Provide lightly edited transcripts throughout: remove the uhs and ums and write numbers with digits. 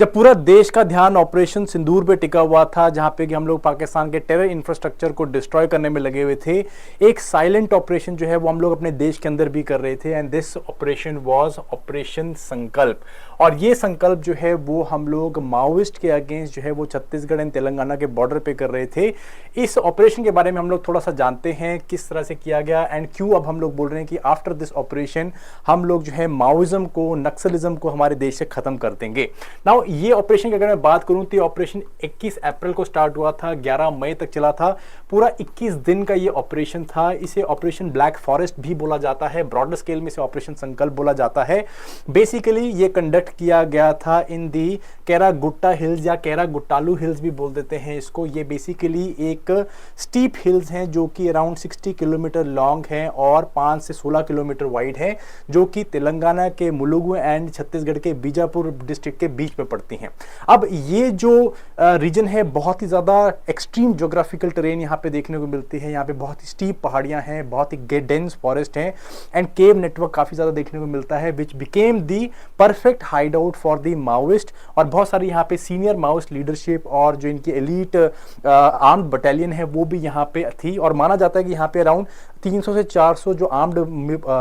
जब पूरा देश का ध्यान ऑपरेशन सिंदूर पे टिका हुआ था, जहां पे कि हम लोग पाकिस्तान के टेरर इंफ्रास्ट्रक्चर को डिस्ट्रॉय करने में लगे हुए थे, एक साइलेंट ऑपरेशन जो है वो हम लोग अपने देश के अंदर भी कर रहे थे। And this operation was operation संकल्प। और ये संकल्प जो है वो हम लोग माओइस्ट के अगेंस्ट जो है वो छत्तीसगढ़ एंड तेलंगाना के बॉर्डर पे कर रहे थे। इस ऑपरेशन के बारे में हम लोग थोड़ा सा जानते हैं, किस तरह से किया गया एंड क्यों अब हम लोग बोल रहे हैं कि आफ्टर दिस ऑपरेशन हम लोग जो है माओइज्म को, नक्सलिज्म को हमारे देश से खत्म कर देंगे। नाउ ये ऑपरेशन की अगर मैं बात करूं तो ये ऑपरेशन 21 अप्रैल को स्टार्ट हुआ था, 11 मई तक चला था। पूरा 21 दिन का ये ऑपरेशन था। इसे ऑपरेशन ब्लैक फॉरेस्ट भी बोला जाता है, ब्रॉडर स्केल में इसे ऑपरेशन संकल्प बोला जाता है। बेसिकली ये कंडक्ट किया गया था इन दी केरागुट्टा हिल्स या केरागुट्टालू हिल्स भी बोल देते हैं इसको। ये बेसिकली एक स्टीप हिल्स हैं जो कि अराउंड 60 किलोमीटर लॉन्ग हैं और 5 से 16 किलोमीटर वाइड है, जो कि तेलंगाना के मुलुगु एंड छत्तीसगढ़ के बीजापुर डिस्ट्रिक्ट के बीच में पड़ती हैं। अब ये जो रीजन है, बहुत ही ज्यादा एक्सट्रीम ज्योग्राफिकल टेरेन यहाँ पे देखने को मिलती है। यहाँ पे बहुत ही स्टीप पहाड़ियां हैं, बहुत ही डेंस फॉरेस्ट हैं एंड केव नेटवर्क काफी ज्यादा देखने को मिलता है, which became the perfect hide out for the Maoist. और बहुत सारी यहाँ पे सीनियर माओइस्ट लीडरशिप और जो इनकी एलीट आर्म्ड बटालियन है वो भी यहाँ पे थी। और माना जाता है कि यहाँ पे अराउंड 300 से 400 जो आर्म्ड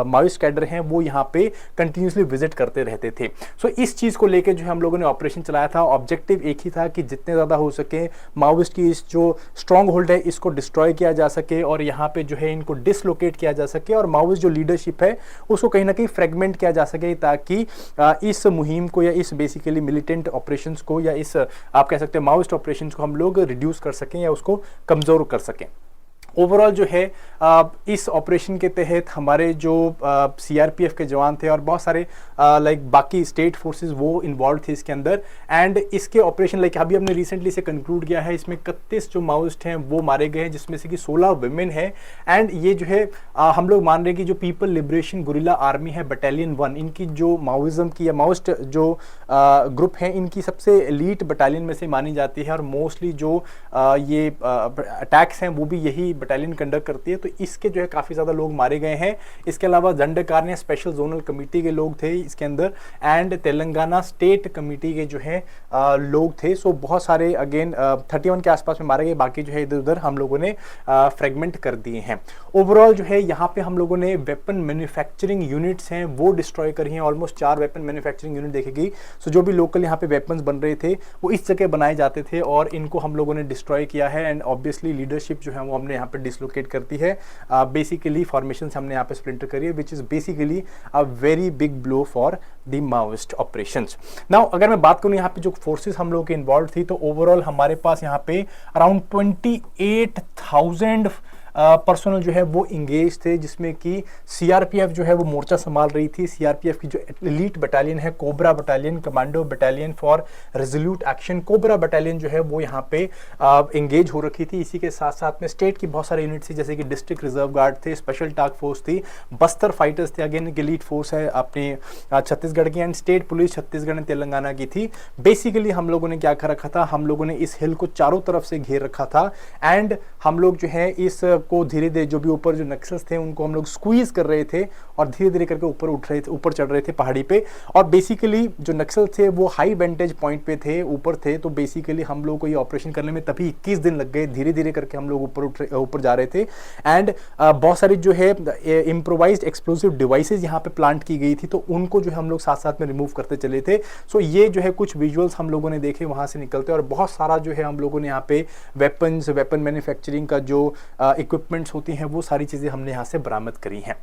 माओइस्ट कैडर हैं वो यहाँ पे कंटिन्यूसली विजिट करते रहते थे। सो इस चीज को लेकर जो है हम लोगों ने ऑपरेशन चलाया था। ऑब्जेक्टिव एक ही था कि जितने ज्यादा हो सके माओइस्ट की इस जो स्ट्रॉन्ग होल्ड है इसको डिस्ट्रॉय किया जा सके और यहाँ पे जो है इनको डिसलोकेट किया जा सके और माओइस्ट जो लीडरशिप है उसको कहीं ना कहीं फ्रेगमेंट किया जा सके, ताकि इस मुहिम को या इस बेसिकली मिलिटेंट ऑपरेशंस को या इस आप कह सकते हैं माओइस्ट ऑपरेशंस को हम लोग रिड्यूस कर सकें या उसको कमजोर कर सकें। ओवरऑल जो है इस ऑपरेशन के तहत हमारे जो सीआरपीएफ के जवान थे और बहुत सारे लाइक बाकी स्टेट फोर्सेस वो इन्वॉल्व थे इसके अंदर। एंड इसके ऑपरेशन लाइक अभी हमने रिसेंटली से कंक्लूड किया है, इसमें 31 जो माओइस्ट हैं वो मारे गए हैं, जिसमें से कि 16 वुमेन है। एंड ये जो है हम लोग मान रहे हैं कि जो पीपल लिबरेशन गुरिल्ला आर्मी है बटालियन 1, इनकी जो माओइज्म की या माओइस्ट जो ग्रुप है इनकी सबसे एलीट बटालियन में से मानी जाती है। और मोस्टली जो ये अटैक्स हैं वो भी यही बटालियन कंडक्ट करती है। तो इसके जो है काफी ज्यादा लोग मारे गए हैं। इसके अलावा दंडकारण्य स्पेशल जोनल कमेटी के लोग थे इसके अंदर एंड तेलंगाना स्टेट कमेटी के जो है लोग थे। सो बहुत सारे अगेन 31 के आसपास में मारे गए, बाकी जो है इधर उधर हम लोगों ने फ्रेगमेंट कर दिए हैं। ओवरऑल जो है यहाँ पे हम लोगों ने वेपन मैन्युफैक्चरिंग यूनिट्स हैं वो डिस्ट्रॉय करी हैं। ऑलमोस्ट 4 वेपन मैन्युफैक्चरिंग यूनिट देखेगी। सो जो भी लोकल यहाँ पे वेपन्स बन रहे थे वो इस जगह बनाए जाते थे और इनको हम लोगों ने डिस्ट्रॉय किया है। एंड ऑब्वियसली लीडरशिप जो है वो हमने यहाँ पे डिसलोकेट करती है। बेसिकली फॉर्मेशन हमने यहाँ पे स्प्लिंटर करी है, which is basically a very big blow for the Maoist operations. Now अगर मैं बात करूँ यहाँ पे जो फोर्सेस हम लोग के इन्वॉल्व थी, तो ओवरऑल हमारे पास यहाँ पे अराउंड 28,000 पर्सनल जो है वो इंगेज थे, जिसमें कि सीआरपीएफ जो है वो मोर्चा संभाल रही थी। सीआरपीएफ की जो एलीट बटालियन है cobra battalion, commando battalion for resolute action, cobra battalion जो है वो यहाँ पे इंगेज हो रखी थी। इसी के साथ साथ में स्टेट की बहुत सारे यूनिट थी, जैसे कि डिस्ट्रिक्ट रिजर्व गार्ड थे, स्पेशल टास्क फोर्स थी, बस्तर फाइटर्स थे, अगेन एलीट फोर्स है अपने छत्तीसगढ़ की, and state police Chhattisgarh and Telangana की थी। बेसिकली हम लोगों ने क्या कर रखा था, हम लोगों ने इस हिल को चारों तरफ से घेर रखा था एंड हम लोग जो है इस को धीरे धीरे जो भी ऊपर जो नक्सल्स थे उनको हम लोग स्क्वीज कर रहे थे और धीरे धीरे करके ऊपर उठ रहे थे, ऊपर चढ़ रहे थे पहाड़ी पे। और बेसिकली जो नक्सल थे वो हाई वेंटेज पॉइंट पे थे, ऊपर थे। तो बेसिकली हम लोग को ये ऑपरेशन करने में तभी 21 दिन लग गए। धीरे धीरे करके हम लोग ऊपर जा रहे थे एंड बहुत सारी जो है इम्प्रोवाइज्ड एक्सप्लोसिव डिवाइसेज यहाँ पे प्लांट की गई थी, तो उनको जो है हम लोग साथ साथ में रिमूव करते चले थे। सो ये जो है कुछ विजुअल्स हम लोगों ने देखे वहां से निकलते, और बहुत सारा जो है हम लोगों ने यहाँ पे वेपन मैन्युफैक्चरिंग का जो इक्विपमेंट्स होती हैं वो सारी चीजें हमने यहाँ से बरामद करी हैं।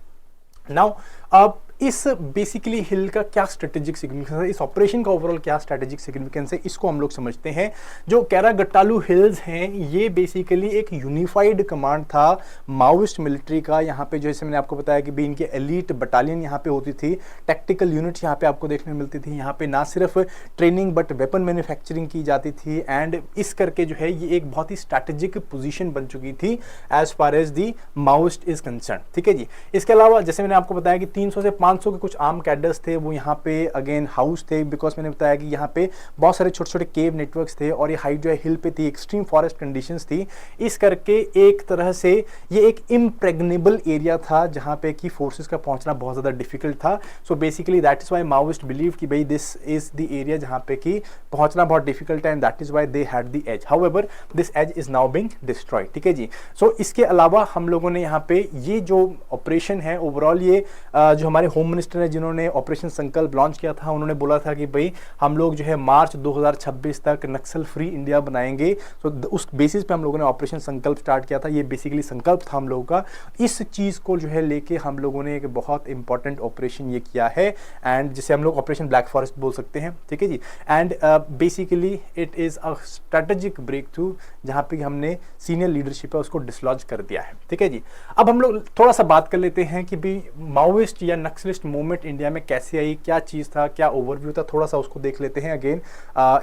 नाउ अब इस बेसिकली हिल का क्या स्ट्रेटेजिक सिग्निफिकेंस है, इस ऑपरेशन का ओवरऑल क्या स्ट्रेटेजिक सिग्निफिकेंस है, इसको हम लोग समझते हैं। जो केरागट्टालू हिल्स हैं ये बेसिकली एक यूनिफाइड कमांड था माओइस्ट मिलिट्री का। यहाँ पे जैसे मैंने आपको बताया कि भी इनके एलीट बटालियन यहाँ पे होती थी, टैक्टिकल यूनिट्स यहाँ पे आपको देखने मिलती थी। यहाँ पे ना सिर्फ ट्रेनिंग बट वेपन मैन्युफैक्चरिंग की जाती थी एंड इस करके जो है ये एक बहुत ही स्ट्रैटेजिक पोजीशन बन चुकी थी as far as the Maoist is concern. ठीक है जी। इसके अलावा जैसे मैंने आपको बताया कि 300 से 500 के कुछ आर्म कैडर्स थे वो यहाँ पे अगेन हाउस थे, बिकॉज मैंने बताया कि यहाँ पे बहुत सारे छोटे छोटे केव नेटवर्क्स थे और ये हाइट जो है हिल पे थी, एक्सट्रीम फॉरेस्ट कंडीशंस थी, इस करके एक तरह से ये एक इम्प्रेग्नेबल एरिया था जहाँ पे कि फोर्सेस का पहुंचना बहुत ज़्यादा डिफिकल्ट था। So basically that is Y Maoist believe कि भाई दिस इज़ द एरिया जहाँ पे कि पहुंचना बहुत डिफिकल्ट है, and that is why they had the edge. However this edge is now being destroyed, ठीक है जी। सो इसके अलावा हम लोगों ने यहाँ पे ये जो ऑपरेशन है ओवरऑल, ये जो हमारे होम मिनिस्टर हैं जिन्होंने ऑपरेशन संकल्प लॉन्च किया था, उन्होंने बोला था कि भाई हम लोग जो है मार्च 2026 तक नक्सल फ्री इंडिया बनाएंगे। तो उस बेसिस पे हम लोगों ने ऑपरेशन संकल्प स्टार्ट किया था। ये बेसिकली संकल्प था हम लोगों का। इस चीज़ को जो है लेके हम लोगों ने एक बहुत इंपॉर्टेंट ऑपरेशन ये किया है, एंड जिसे हम लोग ऑपरेशन ब्लैक फॉरेस्ट बोल सकते हैं, ठीक है जी। And basically it is a strategic breakthrough जहाँ पे हमने सीनियर लीडरशिप है उसको डिसलॉज कर दिया है, ठीक है जी। अब हम लोग थोड़ा सा बात कर लेते हैं कि भाई माओइस्ट या नक्सलिस्ट मूवमेंट इंडिया में कैसे आई, क्या चीज़ था, क्या ओवरव्यू था, थोड़ा सा उसको देख लेते हैं। अगेन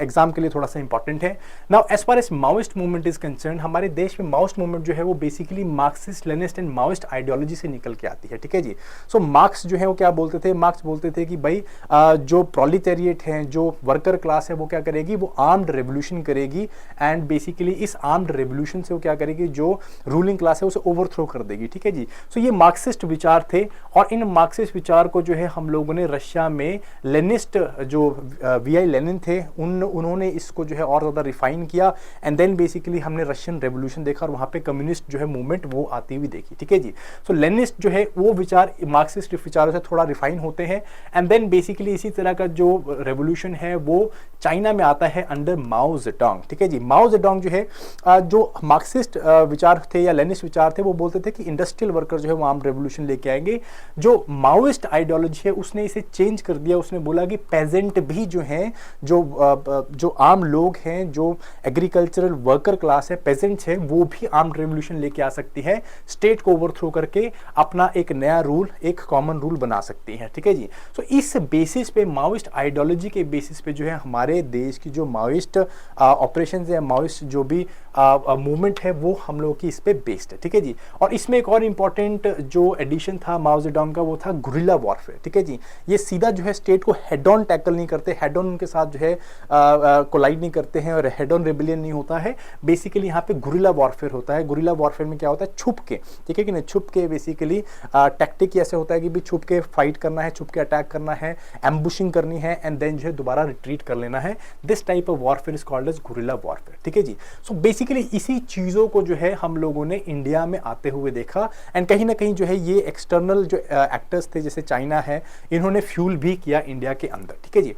एग्जाम के लिए थोड़ा सा इंपॉर्टेंट है। Now as far as Maoist movement is concern, हमारे देश में माओइस्ट मूवमेंट जो है वो basically Marxist Leninist and Maoist ideology से निकल के आती है, ठीक है जी। सो मार्क्स जो है वो क्या बोलते थे, मार्क्स बोलते थे कि भाई जो प्रोलिटेरिएट है, जो वर्कर क्लास है, वो क्या करेगी, वो आर्म्ड रेवोल्यूशन करेगी, एंड बेसिकली इस आर्म्ड रेवोल्यूशन से वो क्या करेगी, जो रूलिंग क्लास है उसे ओवरथ्रो कर देगी, ठीक है जी। सो ये मार्क्सिस्ट विचार थे, और इन मार्क्सिस्ट विचार को जो है हम लोगों ने रशिया में लेनिस्ट जो वी.आई. लेनिन थे उन्होंने इसको जो है और ज़्यादा रिफाइन किया, एंड देन बेसिकली हमने रशियन रेवोल्यूशन देखा और वहाँ पे कम्युनिस्ट जो है मूवमेंट वो आती हुई देखी, ठीक है जी। सो लेनिस्ट जो है वो विचार मार्क्सिस्ट विचारों से थोड़ा रिफाइन होते हैं, एंड देन बेसिकली इसी तरह का जो रेवोल्यूशन है वो चाइना में आता है अंडर माओ जेडोंग, ठीक है जी। माओ जेडोंग जो है जो मार्क्सिस्ट विचार थे या लेनिस्ट विचार थे वो बोलते थे कि इंडस्ट्रियल वर्कर जो है वो आर्म रेवोल्यूशन लेके आएंगे। जो माओइस्ट आइडियोलॉजी है उसने इसे चेंज कर दिया, उसने बोला कि पेजेंट भी जो हैं, जो आम लोग हैं, जो एग्रीकल्चरल वर्कर क्लास है, पेजेंट्स है, वो भी आर्म रेवोल्यूशन लेके आ सकती है, स्टेट को ओवरथ्रो करके अपना एक नया रूल, एक कॉमन रूल बना सकती है, ठीक है जी। सो इस बेसिस पे, माओइस्ट आइडियोलॉजी के बेसिस पे जो है हमारे देश की जो माओइस्ट ऑपरेशन है, माओइस्ट जो भी मूवमेंट है वो हम लोग की इस पे बेस्ड है, ठीक है जी। और इसमें एक और इंपॉर्टेंट जो एडिशन था माओ जेडोंग का वो था गुरिल्ला वॉरफेयर, ठीक है जी। ये सीधा जो है स्टेट को हेड ऑन टैकल नहीं करते, हेड ऑन उनके साथ जो है कोलाइड नहीं करते हैं और हेड ऑन रेबेलियन नहीं होता है। बेसिकली यहाँ पे गुरिल्ला वॉरफेयर होता है। गुरिल्ला वॉरफेयर में क्या होता है, छुप के, ठीक है कि नहीं, छुप के बेसिकली टैक्टिक ऐसे होता है कि भी छुप के फाइट करना है, छुप के अटैक करना है, एम्बुशिंग करनी है, एंड देन जो है दोबारा रिट्रीट कर लेना है। This type of warfare is called as guerrilla warfare, ठीक है जी। सो बेसिकली इसी चीजों को जो है हम लोगों ने इंडिया में आते हुए देखा, एंड कहीं ना कहीं जो है ये एक्सटर्नल जो एक्टर्स थे जैसे चाइना है, इन्होंने फ्यूल भी किया इंडिया के अंदर, ठीक है जी।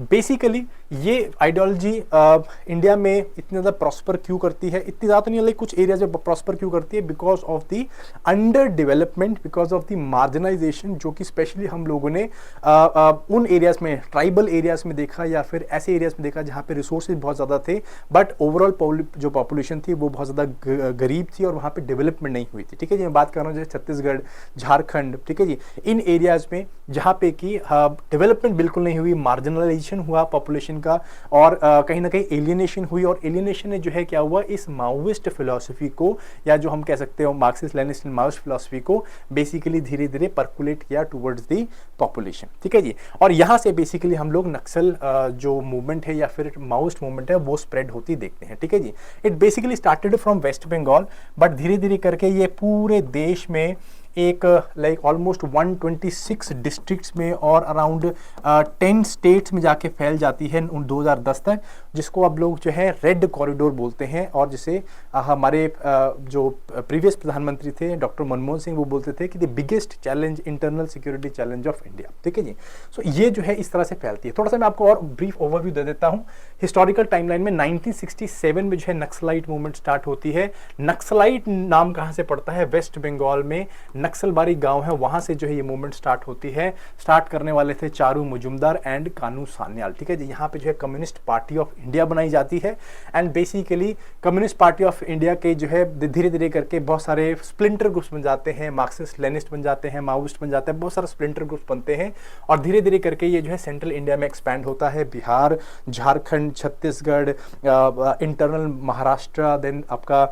बेसिकली ये आइडियोलॉजी इंडिया में इतनी ज़्यादा प्रॉस्पर क्यों करती है, इतनी ज़्यादा नहीं, लाइक कुछ एरियाज में प्रॉस्पर क्यों करती है, because of the under development, because of the marginalisation, जो कि स्पेशली हम लोगों ने उन एरियाज में, ट्राइबल एरियाज में देखा या फिर ऐसे एरियाज में देखा जहाँ पे रिसोर्सेज बहुत ज़्यादा थे, बट ओवरऑल जो पॉपुलेशन थी वो बहुत ज़्यादा गरीब थी और वहाँ पे डेवलपमेंट नहीं हुई थी, ठीक है जी। मैं बात कर रहा हूँ जैसे छत्तीसगढ़, झारखंड, ठीक है जी, इन एरियाज में जहाँ पे कि डेवलपमेंट बिल्कुल नहीं हुई, मार्जिनलाइजेशन हुआ पॉपुलेशन का, और कहीं ना कहीं एलियनेशन हुई, और एलियनेशन ने जो है क्या हुआ, इस माओइस्ट फिलॉसफी को, या जो हम कह सकते हो मार्क्सिस्ट लेनिस्ट माओइस्ट फिलॉसफी को बेसिकली धीरे धीरे परकुलेट किया टुवर्ड्स दी पॉपुलेशन, ठीक है जी। और यहाँ से बेसिकली हम लोग नक्सल जो मूवमेंट है या फिर माओइस्ट मूवमेंट है वो स्प्रेड होती देखते हैं, ठीक है जी। It basically started from West Bengal, but धीरे धीरे करके ये पूरे देश में एक लाइक ऑलमोस्ट 126 डिस्ट्रिक्ट्स में और अराउंड 10 स्टेट्स में जाके फैल जाती है 2010 तक, जिसको अब लोग जो है रेड कॉरिडोर बोलते हैं, और जिसे हमारे जो प्रीवियस प्रधानमंत्री थे डॉक्टर मनमोहन सिंह वो बोलते थे कि the biggest challenge, internal security challenge of India, ठीक है जी। सो ये जो है इस तरह से फैलती है। थोड़ा सा मैं आपको और ब्रीफ ओवरव्यू दे देता हूँ। हिस्टोरिकल टाइमलाइन में 1967 में जो है नक्सलाइट मूवमेंट स्टार्ट होती है। नक्सलाइट नाम कहाँ से पड़ता है, वेस्ट बंगाल में नक्सलबारी गांव है, वहां से जो है ये मूवमेंट स्टार्ट होती है। स्टार्ट करने वाले थे चारू मजुमदार एंड कानू सान्याल, ठीक है जी। यहाँ पे जो है कम्युनिस्ट पार्टी ऑफ इंडिया बनाई जाती है, and basically communist party of India के जो है धीरे धीरे करके बहुत सारे स्प्लिंटर ग्रुप्स बन जाते हैं, मार्क्सिस्ट लेनिस्ट बन जाते हैं, माओइस्ट बन जाते हैं, बहुत सारे स्प्लिंटर ग्रुप्स बनते हैं, और धीरे धीरे करके ये जो है सेंट्रल इंडिया में एक्सपैंड होता है। बिहार, झारखंड, छत्तीसगढ़, इंटरनल महाराष्ट्र, देन आपका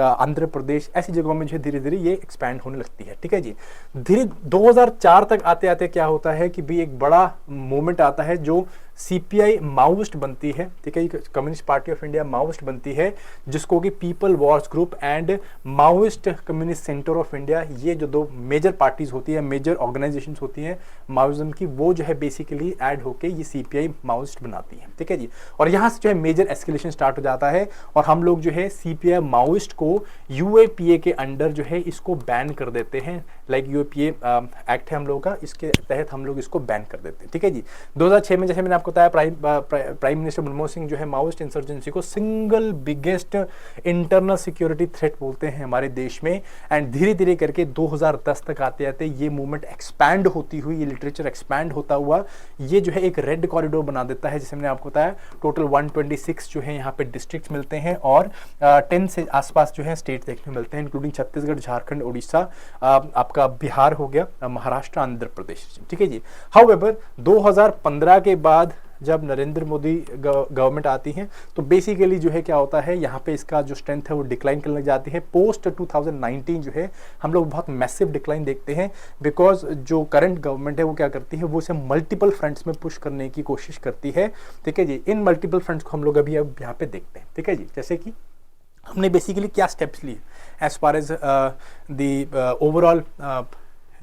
आंध्र प्रदेश, ऐसी जगहों में जो है धीरे धीरे ये एक्सपैंड होने लगती है, ठीक ठीक है जी। धीरे 2004 तक आते आते क्या होता है कि भी एक बड़ा मोमेंट आता है जो सीपीआई माओइस्ट बनती है, ठीक है, communist party of India Maoist बनती है, जिसको कि people Wars group and Maoist communist centre of India, ये जो दो मेजर पार्टीज होती है, मेजर ऑर्गेनाइजेशन होती हैं माओइज्म की, वो जो है बेसिकली ऐड होके ये सीपीआई माओइस्ट बनाती है, ठीक है जी। और यहाँ से जो है मेजर एस्केलेशन स्टार्ट हो जाता है और हम लोग जो है सीपीआई माओइस्ट को यूएपीए के अंडर जो है इसको बैन कर देते हैं, लाइक यूएपीए एक्ट है हम लोग का, इसके तहत हम लोग इसको बैन कर देते हैं, ठीक है जी। 2006 में जैसे मैंने आपको बताया प्राइम मिनिस्टर मनमोहन सिंह जो है माओइस्ट इंसर्जेंसी को single biggest internal security threat बोलते हैं हमारे देश में। एंड धीरे धीरे करके 2010 तक आते आते ये मूवमेंट एक्सपैंड होती हुई, ये लिटरेचर एक्सपैंड होता हुआ ये जो है एक रेड कॉरिडोर बना देता है, जिसे मैंने आपको बताया टोटल 126 जो है यहाँ पे डिस्ट्रिक्ट मिलते हैं और 10 से आसपास जो है स्टेट देखने मिलते हैं, इंक्लूडिंग छत्तीसगढ़, झारखंड, उड़ीसा, आपका बिहार हो गया, महाराष्ट्र, आंध्र प्रदेश, ठीक है जी। हाउएवर 2015 के बाद जब नरेंद्र मोदी गवर्नमेंट आती है तो बेसिकली जो है क्या होता है, यहाँ पे इसका जो स्ट्रेंथ है वो डिक्लाइन करने लग जाती है। पोस्ट 2019 जो है हम लोग बहुत मैसिव डिक्लाइन देखते हैं, बिकॉज जो करंट गवर्नमेंट है वो क्या करती है, वो इसे मल्टीपल फ्रंट्स में पुश करने की कोशिश करती है, ठीक है जी। इन मल्टीपल फ्रंट्स को हम लोग अभी अब यहाँ पे देखते हैं, ठीक है जी। जैसे कि हमने बेसिकली क्या स्टेप्स लिए as far as the overall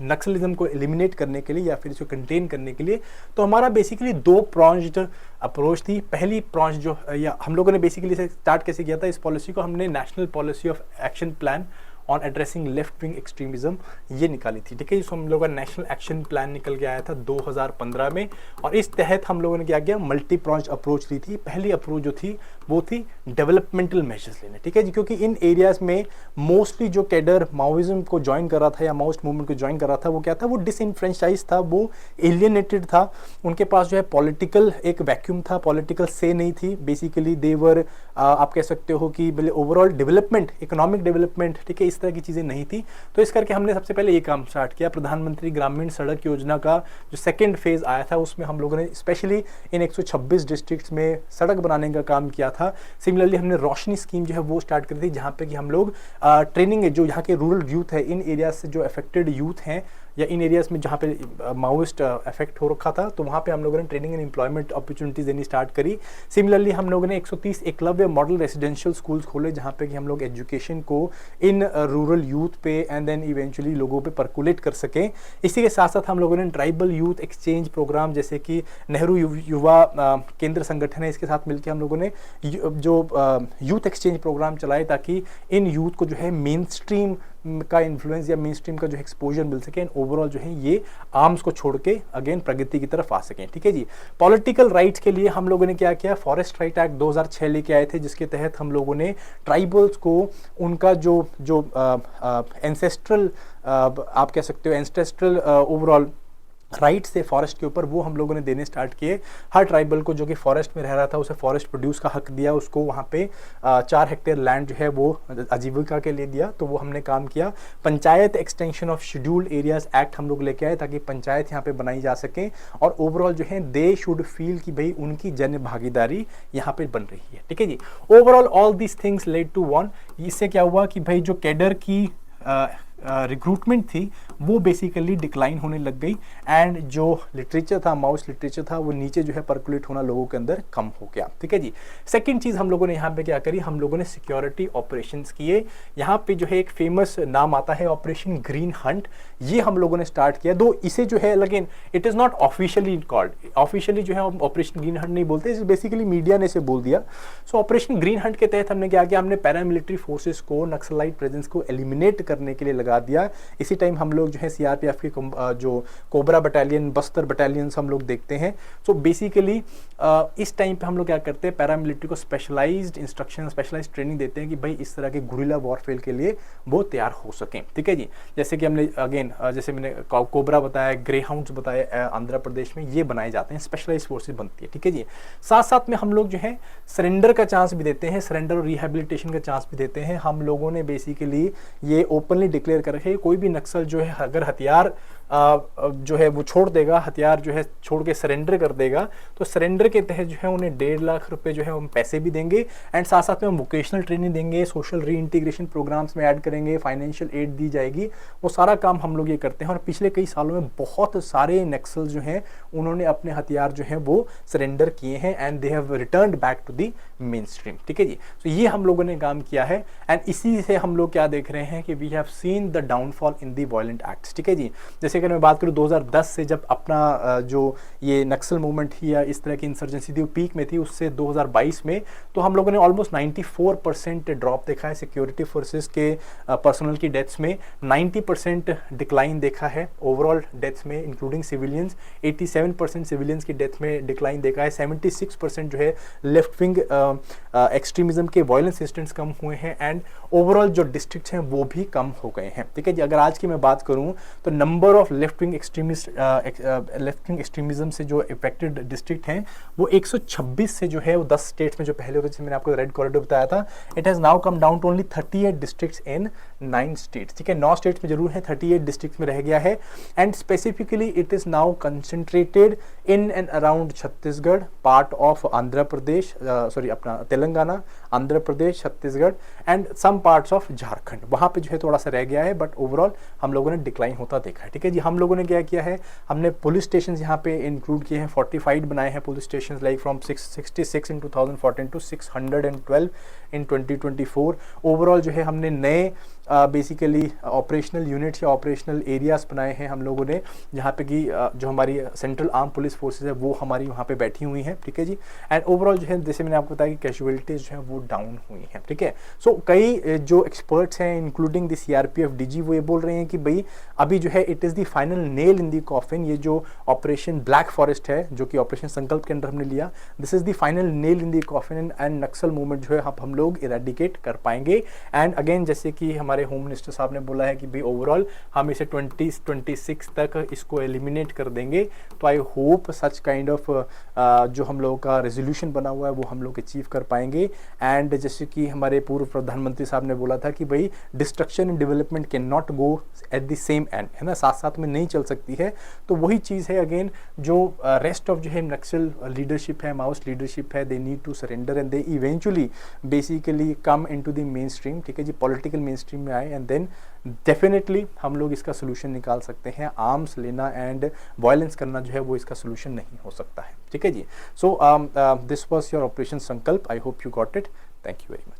Naxalism को एलिमिनेट करने के लिए या फिर इसको कंटेन करने के लिए, तो हमारा बेसिकली दो प्रॉन्ज्ड अप्रोच थी। पहली प्रॉन्ज जो या हम लोगों ने बेसिकली इसे स्टार्ट कैसे किया था, इस पॉलिसी को हमने national policy of action plan on addressing left wing extremism ये निकाली थी, ठीक है। जिसको हम लोगों का नेशनल एक्शन प्लान निकल के आया था 2015 में, और इस तहत हम लोगों ने क्या किया, मल्टी प्रॉन्ज अप्रोच ली थी। पहली अप्रोच जो थी वो थी डेवलपमेंटल मेजर्स लेने, ठीक है जी, क्योंकि इन एरियाज में मोस्टली जो कैडर माओइज्म को ज्वाइन कर रहा था या माओइस्ट मूवमेंट को ज्वाइन कर रहा था वो क्या था, वो डिसइनफ्रेंचाइज था, वो एलियनेटेड था, उनके पास जो है पॉलिटिकल एक वैक्यूम था, पॉलिटिकल से नहीं थी, बेसिकली देवर आप कह सकते हो कि ओवरऑल डेवलपमेंट, इकोनॉमिक डेवलपमेंट, ठीक है, इस तरह की चीजें नहीं थी। तो इस करके हमने सबसे पहले ये काम स्टार्ट किया, प्रधानमंत्री ग्रामीण सड़क योजना का जो सेकेंड फेज आया था उसमें हम लोगों ने स्पेशली इन 126 डिस्ट्रिक्ट्स में सड़क बनाने का काम किया था। सिमिलरली हमने रोशनी स्कीम जो है वो स्टार्ट करी थी, जहाँ पे कि हम लोग ट्रेनिंग जो यहाँ के रूरल यूथ है, इन एरियाज से जो अफेक्टेड यूथ हैं या इन एरियाज में जहाँ पे माओइस्ट इफेक्ट हो रखा था, तो वहाँ पे हम लोगों ने ट्रेनिंग एंड एम्प्लॉयमेंट अपॉर्चुनिटीज देनी स्टार्ट करी। सिमिलरली हम लोगों ने 130 एकलव्य मॉडल रेसिडेंशियल स्कूल्स खोले, जहाँ पे कि हम लोग एजुकेशन को इन रूरल यूथ पे एंड देन इवेंचुअली लोगों पे पर्कुलेट कर सकें। इसी के साथ साथ हम लोगों ने ट्राइबल यूथ एक्सचेंज प्रोग्राम, जैसे कि नेहरू युवा केंद्र संगठन है, इसके साथ मिलकर हम लोगों ने जो यूथ एक्सचेंज प्रोग्राम चलाए, ताकि इन यूथ को जो है मेन स्ट्रीम का इन्फ्लुएंस या मेन स्ट्रीम का जो एक्सपोजर मिल सके, ओवरऑल जो है ये आर्म्स को छोड़ के अगेन प्रगति की तरफ आ सकें, ठीक है जी। पॉलिटिकल राइट्स के लिए हम लोगों ने क्या किया, फॉरेस्ट राइट एक्ट 2006 लेके आए थे, जिसके तहत हम लोगों ने ट्राइबल्स को उनका जो एंसेस्ट्रल आप कह सकते हो एंसेस्ट्रल ओवरऑल राइट्स थे फॉरेस्ट के ऊपर, वो हम लोगों ने देने स्टार्ट किए। हर ट्राइबल को जो कि फॉरेस्ट में रह रहा था उसे फॉरेस्ट प्रोड्यूस का हक दिया, उसको वहाँ पे 4 हेक्टेयर लैंड जो है वो आजीविका के लिए दिया, तो वो हमने काम किया। Panchayat extension of scheduled areas act हम लोग लेके आए, ताकि पंचायत यहाँ पे बनाई जा सके और ओवरऑल जो है दे शुड फील कि भाई उनकी जन भागीदारी यहाँ पे बन रही है, ठीक है जी। Overall all this things led to one, इससे क्या हुआ कि भाई जो कैडर की रिक्रूटमेंट थी वो बेसिकली डिक्लाइन होने लग गई, एंड जो लिटरेचर था, माउस लिटरेचर था, वो नीचे जो है पर्कुलेट होना लोगों के अंदर कम हो गया, ठीक है जी। सेकंड चीज़ हम लोगों ने यहाँ पे क्या करी, हम लोगों ने सिक्योरिटी ऑपरेशंस किए। यहाँ पे जो है एक फेमस नाम आता है ऑपरेशन ग्रीन हंट, ये हम लोगों ने स्टार्ट किया। दो इसे जो है लेकिन it is not officially called, officially जो है ऑपरेशन ग्रीन हंट नहीं बोलते, इसे बेसिकली मीडिया ने इसे बोल दिया। सो ऑपरेशन ग्रीन हंट के तहत हमने क्या किया, हमने पैरामिलिट्री फोर्सेस को नक्सलाइट प्रेजेंस को एलिमिनेट करने के लिए लगा दिया। इसी टाइम हम लोग जो है सीआरपीएफ की जो कोबरा बटालियन, बस्तर बटालियन हम लोग देखते हैं। सो बेसिकली इस टाइम पे हम लोग क्या करते हैं, पैरामिलिट्री को स्पेशलाइज्ड इंस्ट्रक्शन, स्पेशलाइज्ड ट्रेनिंग देते हैं कि भाई इस तरह के गुरिल्ला वॉरफेयर के लिए वो तैयार हो सकें, ठीक है जी। जैसे कि हमने अगेन जैसे मैंने कोबरा बताया, ग्रे हाउंड्स बताया, आंध्र प्रदेश में ये बनाए जाते हैं, स्पेशलाइज्ड फोर्सेस बनती है, ठीक है जी। साथ साथ में हम लोग जो है सरेंडर का चांस भी देते हैं, सरेंडर और रिहेबिलिटेशन का चांस भी देते हैं। हम लोगों ने बेसिकली ये ओपनली डिक्लेयर कर रखे, कोई भी नक्सल जो है अगर हथियार जो है वो छोड़ देगा, हथियार जो है छोड़ के सरेंडर कर देगा, तो सरेंडर के तहत जो है उन्हें 1.5 लाख रुपए जो है हम पैसे भी देंगे एंड साथ साथ में हम वोकेशनल ट्रेनिंग देंगे, सोशल री इंटीग्रेशन प्रोग्राम्स में ऐड करेंगे, फाइनेंशियल एड दी जाएगी। वो सारा काम हम लोग ये करते हैं और पिछले कई सालों में बहुत सारे नक्सल जो हैं उन्होंने अपने हथियार जो हैं वो सरेंडर किए हैं and they have returned back to the main stream. ठीक है जी, तो ये हम लोगों ने काम किया है एंड इसी से हम लोग क्या देख रहे हैं कि we have seen the downfall in the violent acts. ठीक है जी, जैसे कि मैं बात करूँ 2010 से जब अपना जो ये नक्सल मूवमेंट थी या इस तरह की इंसर्जेंसी थी वो पीक में थी, उससे 2022 में तो हम लोगों ने ऑलमोस्ट 94% ड्रॉप देखा है सिक्योरिटी फोर्सेस के पर्सनल की डेथ्स में, 90% डिक्लाइन देखा है ओवरऑल डेथ्स में इंक्लूडिंग सिविलियंस, 87% सिविलियंस की डेथ में डिक्लाइन देखा है, 76% जो है लेफ्ट विंग एक्सट्रीमिज्म के वायलेंस इंसिडेंट्स कम हुए हैं एंड ओवरऑल जो डिस्ट्रिक्ट्स हैं वो भी कम हो गए हैं। ठीक है जी, अगर आज की मैं बात करूं तो number of left wing extremism से जो इफेक्टेड डिस्ट्रिक्ट हैं वो 126 से जो है वो 10 स्टेट्स में जो पहले होते थे, मैंने आपको रेड कॉरिडोर बताया था, it has now come down to only 38 districts in 9 states. ठीक है, 9 स्टेट्स में जरूर है, 38 डिस्ट्रिक्ट्स में रह गया है and specifically it is now concentrated in and around Chhattisgarh, part of Andhra Pradesh, sorry अपना Telangana, Andhra Pradesh, Chhattisgarh and some parts of Jharkhand, वहां पे जो है थोड़ा सा रह गया है बट ओवरऑल हम लोगों ने डिक्लाइन होता देखा है। ठीक है जी, हम लोगों ने क्या किया है, हमने पुलिस स्टेशन यहाँ पे इंक्लूड किए हैं, 45 बनाए हैं police station, like from 666 in 2014 to 612 in 2024। Overall जो है हमने नए बेसिकली ऑपरेशनल यूनिट्स या ऑपरेशनल एरियाज बनाए हैं हम लोगों ने, जहाँ पे कि जो हमारी सेंट्रल आर्म पुलिस फोर्सेज है वो हमारी वहाँ पे बैठी हुई हैं। ठीक है जी, एंड ओवरऑल जो है जैसे मैंने आपको बताया कि कैजुअलिटीज जो है वो डाउन हुई हैं। ठीक है, सो कई जो एक्सपर्ट्स हैं इंक्लूडिंग द सीआरपीएफ डीजी वो ये बोल रहे हैं कि भाई अभी जो है it is the final nail in the coffin, ये जो ऑपरेशन ब्लैक फॉरेस्ट है जो कि ऑपरेशन संकल्प के अंदर हमने लिया, this is the final nail in the coffin and Naxal movement जो है हम लोग इरेडिकेट कर पाएंगे। एंड अगेन जैसे कि हमारे होम मिनिस्टर साहब ने बोला है कि भाई ओवरऑल हम इसे 2026 तक इसको एलिमिनेट कर देंगे, तो I hope such kind of जो हम लोगों का रेजोल्यूशन बना हुआ है वो हम लोग अचीव कर पाएंगे। एंड जैसे कि हमारे पूर्व प्रधानमंत्री साहब ने बोला था कि भाई destruction and development can not go at the same and, है ना, साथ साथ में नहीं चल सकती है। तो वही चीज़ है अगेन जो रेस्ट ऑफ जो है नक्सल लीडरशिप है, माओस्ट लीडरशिप है, they need to surrender and they eventually basically come into the main stream. ठीक है जी, पॉलिटिकल मेन स्ट्रीम में आए एंड देन डेफिनेटली हम लोग इसका सोल्यूशन निकाल सकते हैं। आर्म्स लेना एंड वायलेंस करना जो है वो इसका सोल्यूशन नहीं हो सकता है। ठीक है जी, so this was your operation Sankalp, I hope you got it, thank you very much.